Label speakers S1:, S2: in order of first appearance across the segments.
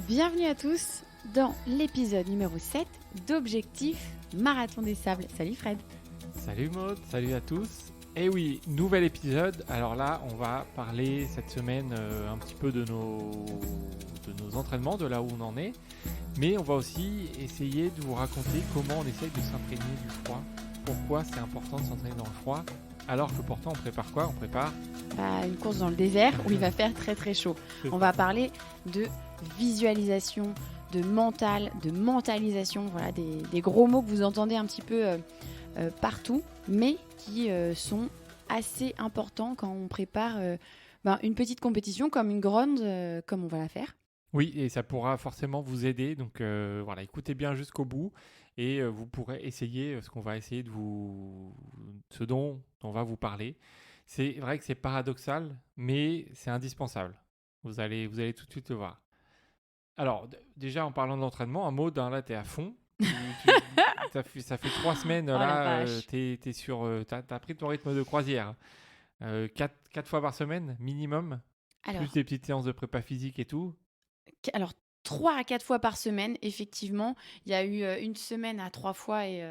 S1: Bienvenue à tous dans l'épisode numéro 7 d'Objectif Marathon des Sables. Salut Fred.
S2: Salut Maud, salut à tous. Et oui, nouvel épisode. Alors là, on va parler cette semaine un petit peu de nos entraînements, de là où on en est. Mais on va aussi essayer de vous raconter comment on essaye de s'imprégner du froid. Pourquoi c'est important de s'entraîner dans le froid. Alors que pourtant, on prépare quoi ? On prépare
S1: une course dans le désert où il va faire très très chaud. On va parler de visualisation, de mental, de mentalisation. Voilà, des gros mots que vous entendez un petit peu partout, mais qui sont assez importants quand on prépare une petite compétition comme une grande, comme on va la faire.
S2: Oui, et ça pourra forcément vous aider. Donc voilà, écoutez bien jusqu'au bout et vous pourrez essayer ce qu'on va essayer ce dont on va vous parler. C'est vrai que c'est paradoxal, mais c'est indispensable. Vous allez tout de suite le voir. Alors, déjà en parlant de l'entraînement, un mot, là, tu es à fond. Ça fait 3 semaines,
S1: Oh la
S2: là,
S1: vache.
S2: t'as pris ton rythme de croisière. 4 fois par semaine, minimum, plus
S1: Alors,
S2: des petites séances de prépa physique et tout.
S1: alors 3 à 4 fois par semaine, effectivement. Il y a eu une semaine à 3 fois et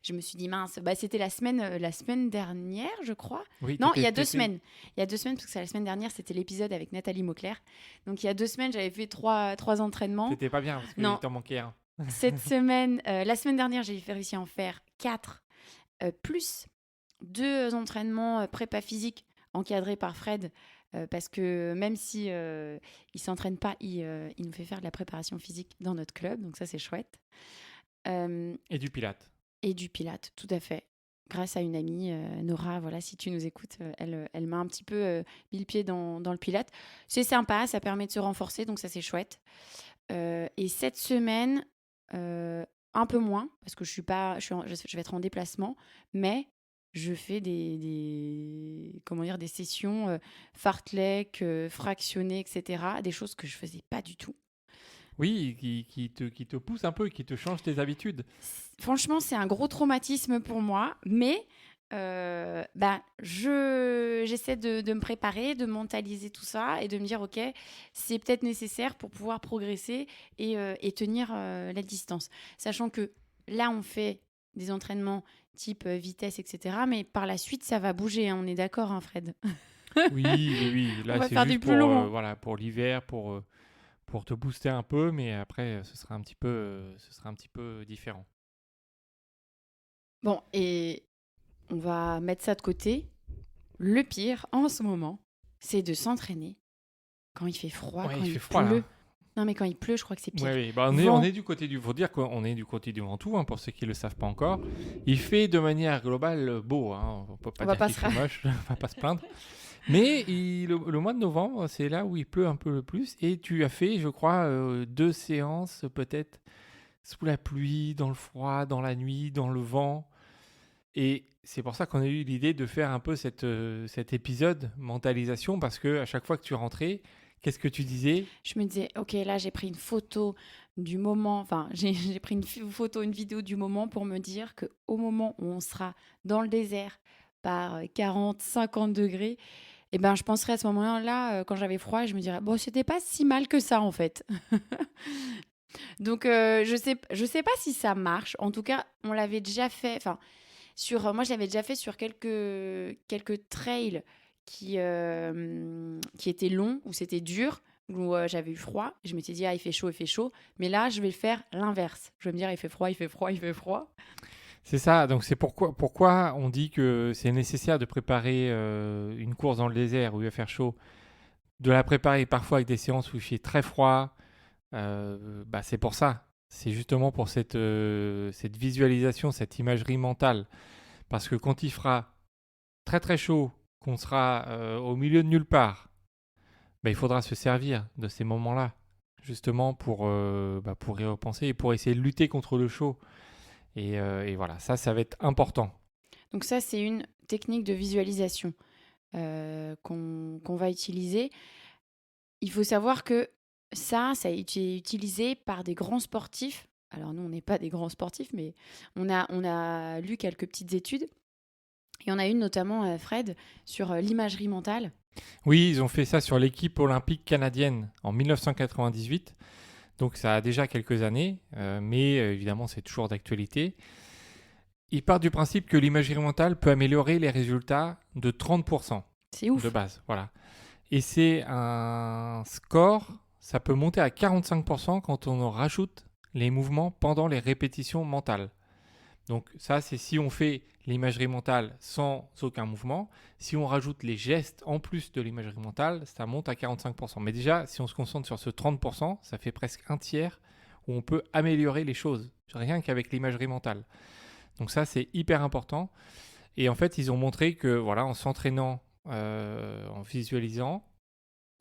S1: je me suis dit mince, c'était la semaine dernière, je crois.
S2: Oui,
S1: Non, il y a 2 semaines. Il y a 2 semaines, parce que c'est la semaine dernière, c'était l'épisode avec Nathalie Mauclair. Donc il y a 2 semaines, j'avais fait trois entraînements.
S2: T'étais pas bien parce qu'il
S1: Non,
S2: t'en manquait un.
S1: cette semaine, la semaine dernière, j'ai réussi à en faire 4, plus 2 entraînements prépa physique encadrés par Fred. Parce que même si il s'entraîne pas, il nous fait faire de la préparation physique dans notre club, donc ça c'est chouette.
S2: Et du pilate.
S1: Et du pilate, tout à fait. Grâce à une amie, Nora, voilà, si tu nous écoutes, elle m'a un petit peu mis le pied dans le pilate. C'est sympa, ça permet de se renforcer, donc ça c'est chouette. Et cette semaine, un peu moins, parce que je vais être en déplacement, mais je fais des sessions fartlek, fractionnées, etc. Des choses que je faisais pas du tout.
S2: Oui, qui te pousse un peu, qui te change tes habitudes.
S1: Franchement, c'est un gros traumatisme pour moi, mais j'essaie de me préparer, de mentaliser tout ça et de me dire, ok, c'est peut-être nécessaire pour pouvoir progresser et tenir la distance. Sachant que là, on fait des entraînements type vitesse, etc. Mais par la suite, ça va bouger, hein, on est d'accord, hein, Fred.
S2: Oui.
S1: On
S2: Là,
S1: va
S2: c'est
S1: faire du
S2: juste
S1: plus long, hein.
S2: voilà, pour l'hiver, pour te booster un peu, mais après, ce sera un petit peu différent.
S1: Bon, et on va mettre ça de côté. Le pire, en ce moment, c'est de s'entraîner quand il fait froid,
S2: Ouais,
S1: quand
S2: il
S1: il
S2: fait froid là.
S1: pleut. Non, mais quand il pleut, je crois que c'est pire.
S2: Oui. On
S1: Vent.
S2: est du côté faut dire qu'on est du côté du Ventoux, hein, pour ceux qui ne le savent pas encore. Il fait de manière globale beau, hein. On peut pas
S1: On va
S2: dire
S1: pas
S2: qu'il
S1: se
S2: fait moche, on va pas se plaindre. Mais le mois de novembre, c'est là où il pleut un peu le plus. Et tu as fait, je crois, 2 séances peut-être sous la pluie, dans le froid, dans la nuit, dans le vent. Et c'est pour ça qu'on a eu l'idée de faire un peu cet épisode mentalisation, parce que à chaque fois que tu rentrais, qu'est-ce que tu disais ?
S1: Je me disais, ok, là, j'ai pris une photo du moment, enfin, j'ai pris photo, une vidéo du moment pour me dire qu'au moment où on sera dans le désert par 40, 50 degrés, eh ben, je penserais à ce moment-là, quand j'avais froid, je me dirais, bon, c'était pas si mal que ça, en fait. Donc, je sais pas si ça marche. En tout cas, on l'avait déjà fait. Enfin, moi, je l'avais déjà fait sur quelques trails qui étaient longs, où c'était dur, où j'avais eu froid. Je m'étais dit, ah, il fait chaud, il fait chaud. Mais là, je vais faire l'inverse. Je vais me dire, il fait froid, il fait froid, il fait froid.
S2: C'est ça, donc c'est pourquoi on dit que c'est nécessaire de préparer une course dans le désert où il va faire chaud, de la préparer parfois avec des séances où il fait très froid. C'est pour ça. C'est justement pour cette visualisation, cette imagerie mentale. Parce que quand il fera très très chaud, qu'on sera au milieu de nulle part, il faudra se servir de ces moments-là, justement pour y repenser et pour essayer de lutter contre le chaud. Et voilà, ça va être important.
S1: Donc ça, c'est une technique de visualisation qu'on va utiliser. Il faut savoir que ça a été utilisé par des grands sportifs. Alors nous, on n'est pas des grands sportifs, mais on a lu quelques petites études. Et on a une notamment, Fred, sur l'imagerie mentale.
S2: Oui, ils ont fait ça sur l'équipe olympique canadienne en 1998. Donc ça a déjà quelques années, mais évidemment c'est toujours d'actualité. Ils partent du principe que l'imagerie mentale peut améliorer les résultats de 30%
S1: C'est ouf.
S2: de base. Voilà. Et c'est un score, ça peut monter à 45% quand on en rajoute les mouvements pendant les répétitions mentales. Donc ça, c'est si on fait l'imagerie mentale sans aucun mouvement. Si on rajoute les gestes en plus de l'imagerie mentale, ça monte à 45%. Mais déjà, si on se concentre sur ce 30%, ça fait presque un tiers où on peut améliorer les choses, rien qu'avec l'imagerie mentale. Donc ça, c'est hyper important. Et en fait, ils ont montré que voilà, en s'entraînant, en visualisant,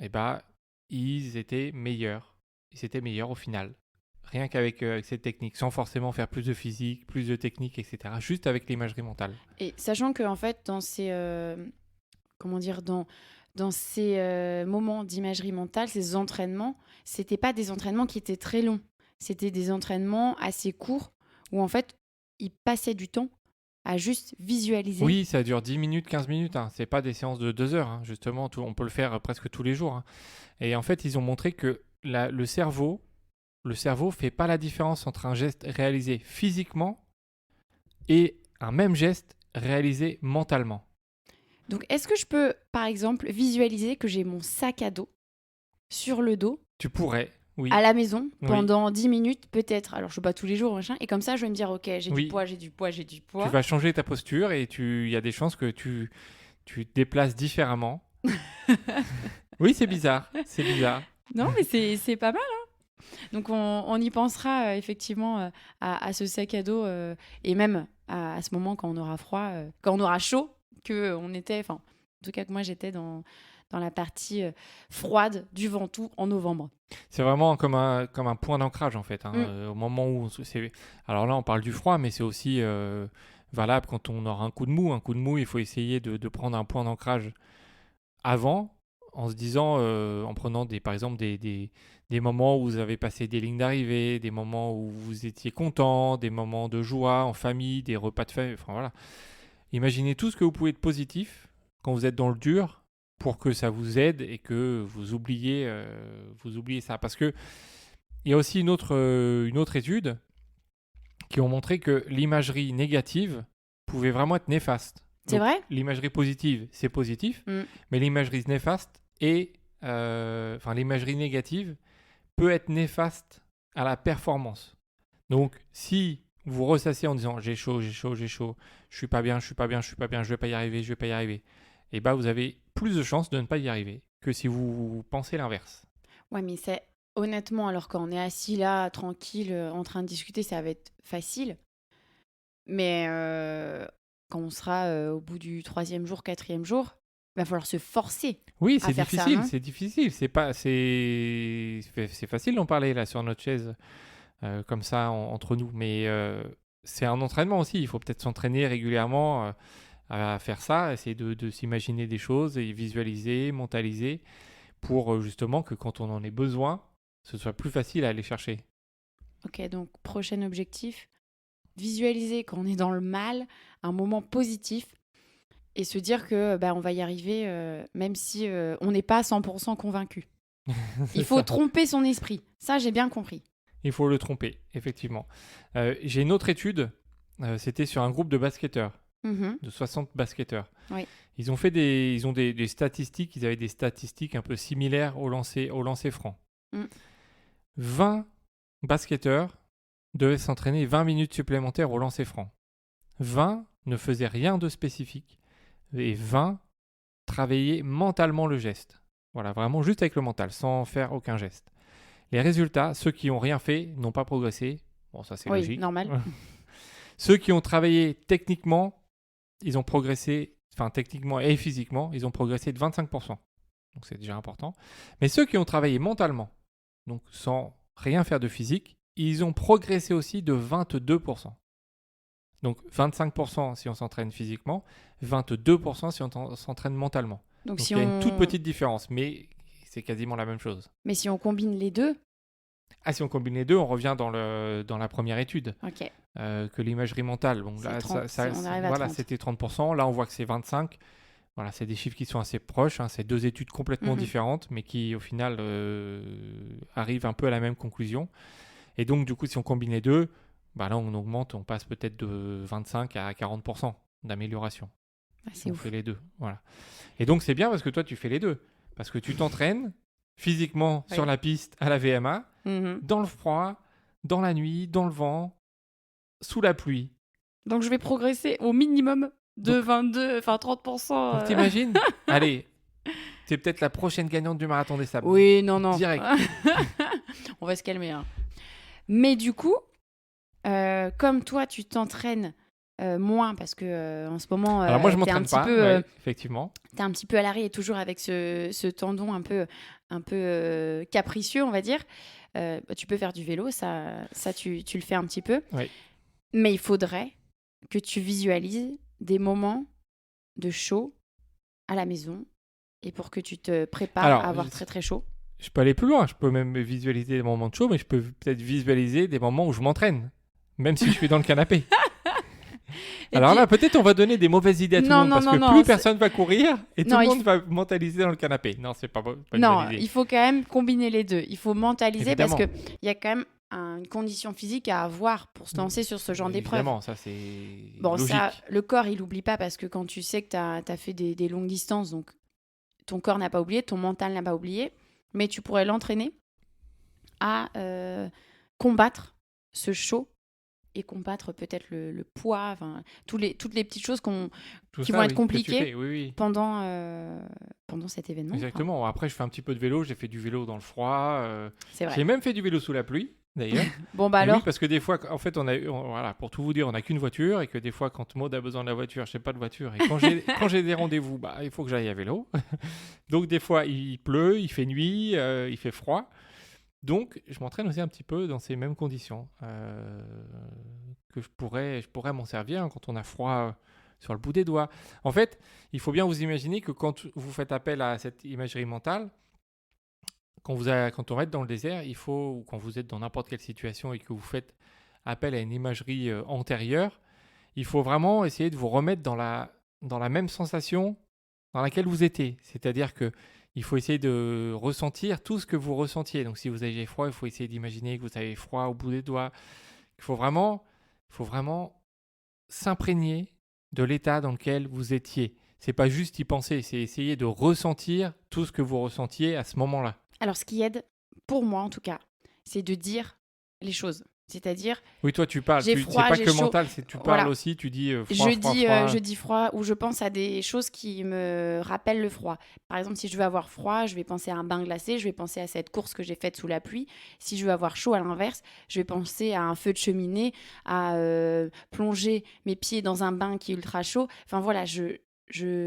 S2: eh ben, ils étaient meilleurs. Ils étaient meilleurs au final. Rien qu'avec avec cette technique, sans forcément faire plus de physique, plus de technique, etc. Juste avec l'imagerie mentale.
S1: Et sachant que en fait, dans ces comment dire, dans ces moments d'imagerie mentale, ces entraînements, c'était pas des entraînements qui étaient très longs. C'était des entraînements assez courts où en fait, ils passaient du temps à juste visualiser.
S2: Oui, ça dure 10 minutes, 15 minutes. Hein. C'est pas des séances de 2 heures. Hein. Justement, on peut le faire presque tous les jours. Hein. Et en fait, ils ont montré que le cerveau fait pas la différence entre un geste réalisé physiquement et un même geste réalisé mentalement.
S1: Donc, est-ce que je peux, par exemple, visualiser que j'ai mon sac à dos sur le dos
S2: Tu pourrais, oui.
S1: à la maison
S2: Oui.
S1: pendant 10 minutes peut-être. Alors, je ne fais pas tous les jours, machin. Et comme ça, je vais me dire, ok, j'ai
S2: Oui.
S1: du poids, j'ai du poids, j'ai du poids.
S2: Tu vas changer ta posture et il y a des chances que tu te déplaces différemment. Oui, c'est bizarre. C'est bizarre.
S1: Non, mais c'est pas mal. Hein. Donc, on y pensera effectivement à ce sac à dos et même à ce moment quand on aura froid, quand on aura chaud, que on était, enfin, en tout cas que moi j'étais dans la partie froide du Ventoux en novembre.
S2: C'est vraiment comme un point d'ancrage en fait. Hein. Au moment où alors là, on parle du froid, mais c'est aussi valable quand on aura un coup de mou. Un coup de mou, il faut essayer de prendre un point d'ancrage avant, en se disant, en prenant par exemple des moments où vous avez passé des lignes d'arrivée, des moments où vous étiez content, des moments de joie en famille, des repas de famille, enfin voilà. Imaginez tout ce que vous pouvez être positif quand vous êtes dans le dur pour que ça vous aide et que vous oubliez ça. Parce que il y a aussi une autre étude qui ont montré que l'imagerie négative pouvait vraiment être néfaste.
S1: C'est
S2: Donc,
S1: vrai ?
S2: l'imagerie positive, c'est positif, mais l'imagerie néfaste l'imagerie négative peut être néfaste à la performance. Donc, si vous ressassez en disant j'ai chaud, je suis pas bien, je vais pas y arriver, et bah vous avez plus de chances de ne pas y arriver que si vous pensez l'inverse.
S1: Ouais, mais c'est honnêtement, alors quand on est assis là, tranquille, en train de discuter, ça va être facile. Mais quand on sera au bout du 3e jour, 4e jour, il va falloir se forcer.
S2: Oui,
S1: à faire ça, non ?
S2: c'est difficile. C'est facile d'en parler là sur notre chaise comme ça entre nous, mais c'est un entraînement aussi. Il faut peut-être s'entraîner régulièrement à faire ça, essayer de s'imaginer des choses et visualiser, mentaliser, pour justement que quand on en ait besoin, ce soit plus facile à aller chercher.
S1: Ok, donc prochain objectif, visualiser quand on est dans le mal, un moment positif et se dire que on va y arriver même si on n'est pas 100% convaincu. Il faut tromper son esprit. Ça, j'ai bien compris.
S2: Il faut le tromper, effectivement. J'ai une autre étude, c'était sur un groupe de basketteurs, de 60 basketteurs.
S1: Oui.
S2: Ils ont fait des statistiques, ils avaient des statistiques un peu similaires au lancer franc. 20 basketteurs devaient s'entraîner 20 minutes supplémentaires au lancer franc. 20 ne faisaient rien de spécifique et 20 travaillaient mentalement le geste. Voilà, vraiment juste avec le mental, sans faire aucun geste. Les résultats, ceux qui n'ont rien fait n'ont pas progressé. Bon, ça c'est logique.
S1: Oui, normal.
S2: Ceux qui ont travaillé techniquement, ils ont progressé, enfin techniquement et physiquement, ils ont progressé de 25%. Donc c'est déjà important. Mais ceux qui ont travaillé mentalement, donc sans rien faire de physique, ils ont progressé aussi de 22%. Donc 25% si on s'entraîne physiquement, 22% si on s'entraîne mentalement. Donc
S1: si
S2: il y a une toute petite différence, mais c'est quasiment la même chose.
S1: Mais si on combine les deux...
S2: Ah, si on combine les deux, on revient dans la première étude.
S1: Ok.
S2: Que l'imagerie mentale. Bon, là,
S1: 30,
S2: ça,
S1: on arrive à
S2: voilà,
S1: 30.
S2: c'était 30%. Là, on voit que c'est 25%. Voilà, c'est des chiffres qui sont assez proches, hein, c'est 2 études complètement
S1: Mhm.
S2: différentes, mais qui au final arrivent un peu à la même conclusion. Et donc, du coup, si on combine les deux, bah là, on augmente, on passe peut-être de 25 à 40% d'amélioration
S1: Ah,
S2: si
S1: c'est
S2: on fait
S1: ouf.
S2: les deux. Voilà. Et donc, c'est bien parce que toi, tu fais les deux. Parce que tu t'entraînes physiquement sur
S1: Ouais.
S2: la piste à la VMA,
S1: Mhm.
S2: dans le froid, dans la nuit, dans le vent, sous la pluie.
S1: Donc, je vais progresser au minimum de
S2: Donc,
S1: 22, enfin 30%.
S2: donc t'imagines? Allez, c'est peut-être la prochaine gagnante du marathon des sables.
S1: Oui, non, non.
S2: Direct.
S1: On va se calmer, hein. Mais du coup, comme toi, tu t'entraînes moins parce que en ce moment,
S2: Alors moi, je
S1: t'es un
S2: m'entraîne
S1: petit
S2: pas,
S1: peu,
S2: ouais, effectivement.
S1: t'es un petit peu à l'arrêt et toujours avec ce tendon un peu capricieux, on va dire. Bah, tu peux faire du vélo, ça tu le fais un petit peu.
S2: Ouais.
S1: Mais il faudrait que tu visualises des moments de chaud à la maison et pour que tu te prépares à
S2: Alors,
S1: avoir très très chaud.
S2: je peux aller plus loin. Je peux même visualiser des moments de chaud, mais je peux peut-être visualiser des moments où je m'entraîne, même si je suis dans le canapé.
S1: Et
S2: Alors
S1: puis,
S2: là, peut-être on va donner des mauvaises idées à tout le
S1: non,
S2: monde
S1: non,
S2: parce que
S1: non,
S2: plus
S1: non,
S2: personne va courir et tout
S1: non,
S2: le monde va mentaliser dans le canapé. Non, c'est pas une bonne
S1: non,
S2: idée.
S1: il faut quand même combiner les deux. Il faut mentaliser parce
S2: Évidemment.
S1: qu'il y a quand même une condition physique à avoir pour se lancer sur ce genre d'épreuve.
S2: Évidemment, ça c'est
S1: Bon, ça,
S2: logique.
S1: le corps, il n'oublie pas parce que quand tu sais que tu as fait des longues distances, donc ton corps n'a pas oublié, ton mental n'a pas oublié, mais tu pourrais l'entraîner à combattre ce chaud et combattre peut-être le poids, enfin, toutes les petites choses
S2: Tout
S1: qui vont
S2: ça,
S1: être
S2: oui, que tu
S1: compliquées
S2: fais, oui, oui.
S1: pendant cet événement. Enfin,
S2: Exactement. Après, je fais un petit peu de vélo. J'ai fait du vélo dans le froid.
S1: c'est vrai.
S2: J'ai même fait du vélo sous la pluie, d'ailleurs.
S1: Bon, bah
S2: Et oui,
S1: alors,
S2: parce que des fois, en fait, voilà, pour tout vous dire, on n'a qu'une voiture et que des fois, quand Maud a besoin de la voiture, je n'ai pas de voiture. Et quand j'ai des rendez-vous, bah, il faut que j'aille à vélo. Donc, des fois, il pleut, il fait nuit, il fait froid. Donc, je m'entraîne aussi un petit peu dans ces mêmes conditions que je pourrais m'en servir, hein, quand on a froid sur le bout des doigts. En fait, il faut bien vous imaginer que quand vous faites appel à cette imagerie mentale, quand on va être dans le désert, ou quand vous êtes dans n'importe quelle situation et que vous faites appel à une imagerie antérieure, il faut vraiment essayer de vous remettre dans la même sensation dans laquelle vous étiez. C'est-à-dire que il faut essayer de ressentir tout ce que vous ressentiez. Donc si vous avez froid, il faut essayer d'imaginer que vous avez froid au bout des doigts. Il faut vraiment s'imprégner de l'état dans lequel vous étiez. C'est pas juste y penser, c'est essayer de ressentir tout ce que vous ressentiez à ce moment-là.
S1: alors ce qui aide, pour moi en tout cas, c'est de dire les choses. C'est-à-dire,
S2: Oui, toi tu parles,
S1: j'ai
S2: c'est
S1: froid,
S2: pas
S1: j'ai
S2: que
S1: chaud.
S2: mental, tu parles
S1: Voilà.
S2: aussi, tu dis froid, froid,
S1: Je
S2: froid.
S1: dis froid ou je pense à des choses qui me rappellent le froid. Par exemple, si je veux avoir froid, je vais penser à un bain glacé, je vais penser à cette course que j'ai faite sous la pluie. Si je veux avoir chaud, à l'inverse, je vais penser à un feu de cheminée, à plonger mes pieds dans un bain qui est ultra chaud. Enfin voilà,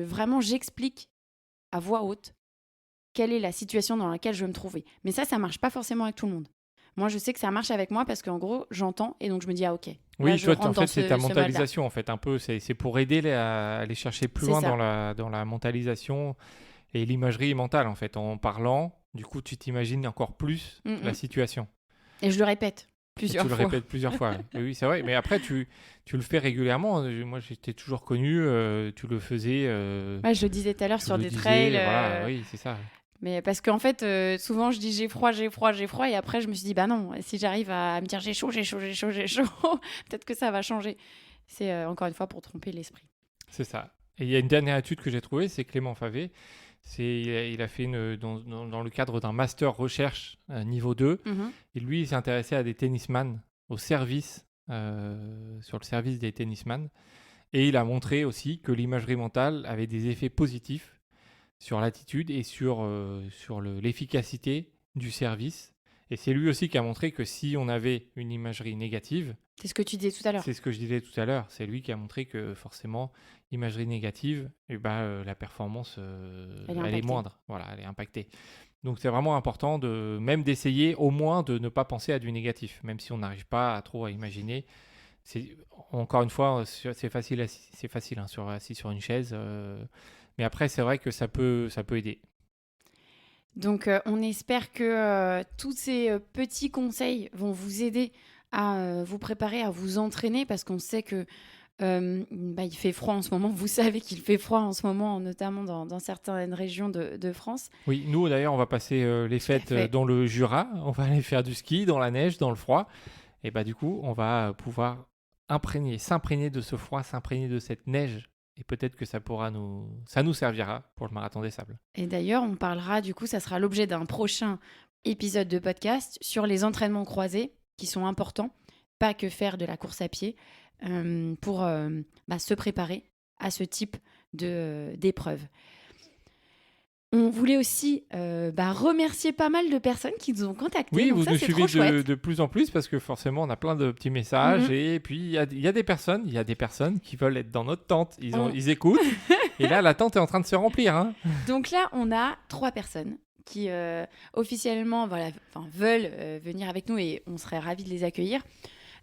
S1: vraiment, j'explique à voix haute quelle est la situation dans laquelle je veux me trouver. Mais ça marche pas forcément avec tout le monde. Moi, je sais que ça marche avec moi parce qu'en gros, j'entends et donc je me dis, ah ok, là,
S2: Oui,
S1: je
S2: toi,
S1: rentre
S2: en
S1: dans
S2: fait, c'est ta
S1: ce mode-là.
S2: mentalisation, en fait, un peu. C'est pour aider à aller chercher plus
S1: C'est
S2: loin
S1: ça.
S2: dans la mentalisation et l'imagerie mentale, en fait. En parlant, du coup, tu t'imagines encore plus
S1: Mm,
S2: la
S1: mm.
S2: situation.
S1: Et je le répète
S2: Et tu
S1: plusieurs
S2: le
S1: fois.
S2: répètes plusieurs fois. Oui, oui, c'est vrai. Mais après, tu le fais régulièrement. Moi, j'étais toujours connu. Tu le faisais.
S1: Ouais, je le disais tout à l'heure
S2: Tu
S1: sur
S2: le
S1: des trails.
S2: disais. Voilà, oui, c'est ça.
S1: Mais parce qu'en fait, souvent, je dis j'ai froid, j'ai froid, j'ai froid. Et après, je me suis dit, bah non, si j'arrive à me dire j'ai chaud, j'ai chaud, j'ai chaud, j'ai chaud, peut-être que ça va changer. C'est encore une fois pour tromper l'esprit.
S2: C'est ça. Et il y a une dernière étude que j'ai trouvée, c'est Clément Favé. Il a fait dans le cadre d'un master recherche niveau 2.
S1: Mhm.
S2: Et lui, il s'est intéressé à des tennisman, sur le service des tennisman. Et il a montré aussi que l'imagerie mentale avait des effets positifs sur l'attitude et sur l'efficacité du service. Et c'est lui aussi qui a montré que si on avait une imagerie négative,
S1: C'est ce que tu disais tout à l'heure.
S2: c'est ce que je disais tout à l'heure, c'est lui qui a montré que forcément, imagerie négative, la performance,
S1: Elle est
S2: elle est
S1: impactée.
S2: moindre. Voilà, elle est impactée. Donc c'est vraiment important même d'essayer au moins de ne pas penser à du négatif, même si on n'arrive pas trop à imaginer. Encore une fois, c'est facile, hein, assis sur une chaise. Mais après, c'est vrai que ça peut aider.
S1: Donc, on espère que tous ces petits conseils vont vous aider à vous préparer, à vous entraîner, parce qu'on sait que Il fait froid en ce moment. Vous savez qu'il fait froid en ce moment, notamment dans certaines régions de France.
S2: Oui, nous d'ailleurs, on va passer les
S1: Tout à
S2: fêtes
S1: fait.
S2: dans le Jura. On va aller faire du ski dans la neige, dans le froid. Et bah du coup, on va pouvoir s'imprégner de ce froid, s'imprégner de cette neige. Et peut-être que ça nous servira pour le marathon des sables.
S1: Et d'ailleurs, on parlera, du coup, ça sera l'objet d'un prochain épisode de podcast sur les entraînements croisés qui sont importants, pas que faire de la course à pied, pour se préparer à ce type d'épreuve. On voulait aussi remercier pas mal de personnes qui nous ont contactés.
S2: Oui,
S1: donc
S2: vous
S1: ça,
S2: nous
S1: c'est
S2: suivez
S1: trop chouette.
S2: de plus en plus parce que forcément, on a plein de petits messages.
S1: Mhm.
S2: Et puis, il y a des personnes qui veulent être dans notre tente.
S1: On-
S2: Ils écoutent. Et là, la tente est en train de se remplir. Hein.
S1: Donc là, on a 3 personnes qui officiellement veulent venir avec nous et on serait ravis de les accueillir.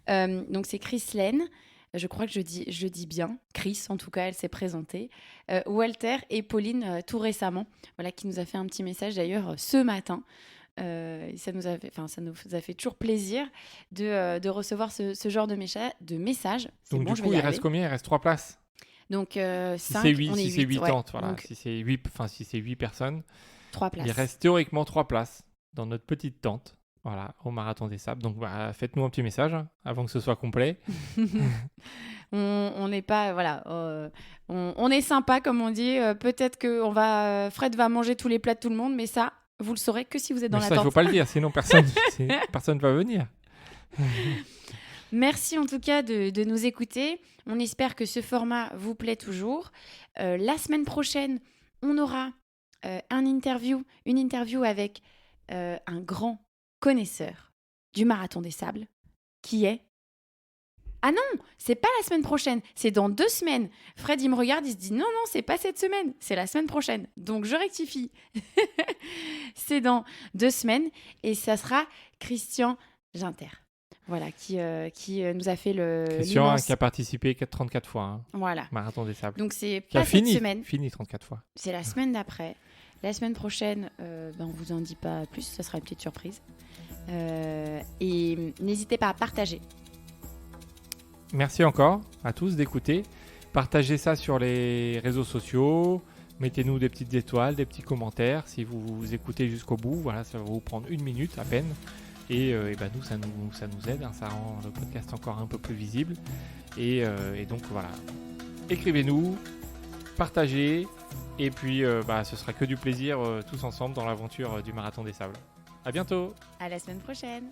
S1: Donc c'est Chris Lane, je crois que je dis bien, Chris en tout cas, elle s'est présentée, Walter et Pauline tout récemment, voilà, qui nous a fait un petit message d'ailleurs ce matin. Ça nous a fait toujours plaisir de recevoir ce genre de message. C'est
S2: Donc,
S1: bon,
S2: du
S1: je
S2: coup,
S1: vais y
S2: il
S1: arriver.
S2: reste combien? Il reste 3 places.
S1: Donc
S2: Si
S1: 5,
S2: c'est 8,
S1: on est
S2: si c'est
S1: 8.
S2: 8
S1: Ouais.
S2: tentes, voilà.
S1: Donc
S2: Si c'est 8
S1: 3 places.
S2: il reste théoriquement 3 places dans notre petite tente. Voilà, au Marathon des Sables. Donc, faites-nous un petit message avant que ce soit complet.
S1: On n'est pas, voilà, on est sympa comme on dit. Peut-être que Fred va manger tous les plats de tout le monde, mais ça, vous le saurez que si vous êtes dans
S2: Mais
S1: la
S2: ça, il ne faut
S1: tente.
S2: pas le dire, sinon personne ne va venir.
S1: Merci en tout cas de nous écouter. On espère que ce format vous plaît toujours. La semaine prochaine, on aura une interview avec un grand connaisseur du Marathon des Sables, qui est... Ah non, c'est pas la semaine prochaine, c'est dans 2 semaines. Fred, il me regarde, il se dit non, c'est pas cette semaine, c'est la semaine prochaine. Donc je rectifie. C'est dans 2 semaines et ça sera Christian Ginter. Voilà, qui nous a fait
S2: Christian
S1: l'immense...
S2: qui a participé 34 fois, hein,
S1: Voilà.
S2: Marathon des Sables.
S1: Donc c'est
S2: Qui a
S1: pas cette
S2: fini
S1: semaine,
S2: 34 fois.
S1: c'est la semaine d'après. La semaine prochaine, on vous en dit pas plus, ça sera une petite surprise. Et n'hésitez pas à partager.
S2: Merci encore à tous d'écouter. Partagez ça sur les réseaux sociaux. Mettez-nous des petites étoiles, des petits commentaires. Si vous écoutez jusqu'au bout, voilà, ça va vous prendre 1 minute à peine. Et nous, ça nous aide. Hein, ça rend le podcast encore un peu plus visible. Et donc voilà. Écrivez-nous, partagez. Et puis ce sera que du plaisir tous ensemble dans l'aventure du Marathon des Sables. À bientôt!
S1: À la semaine prochaine!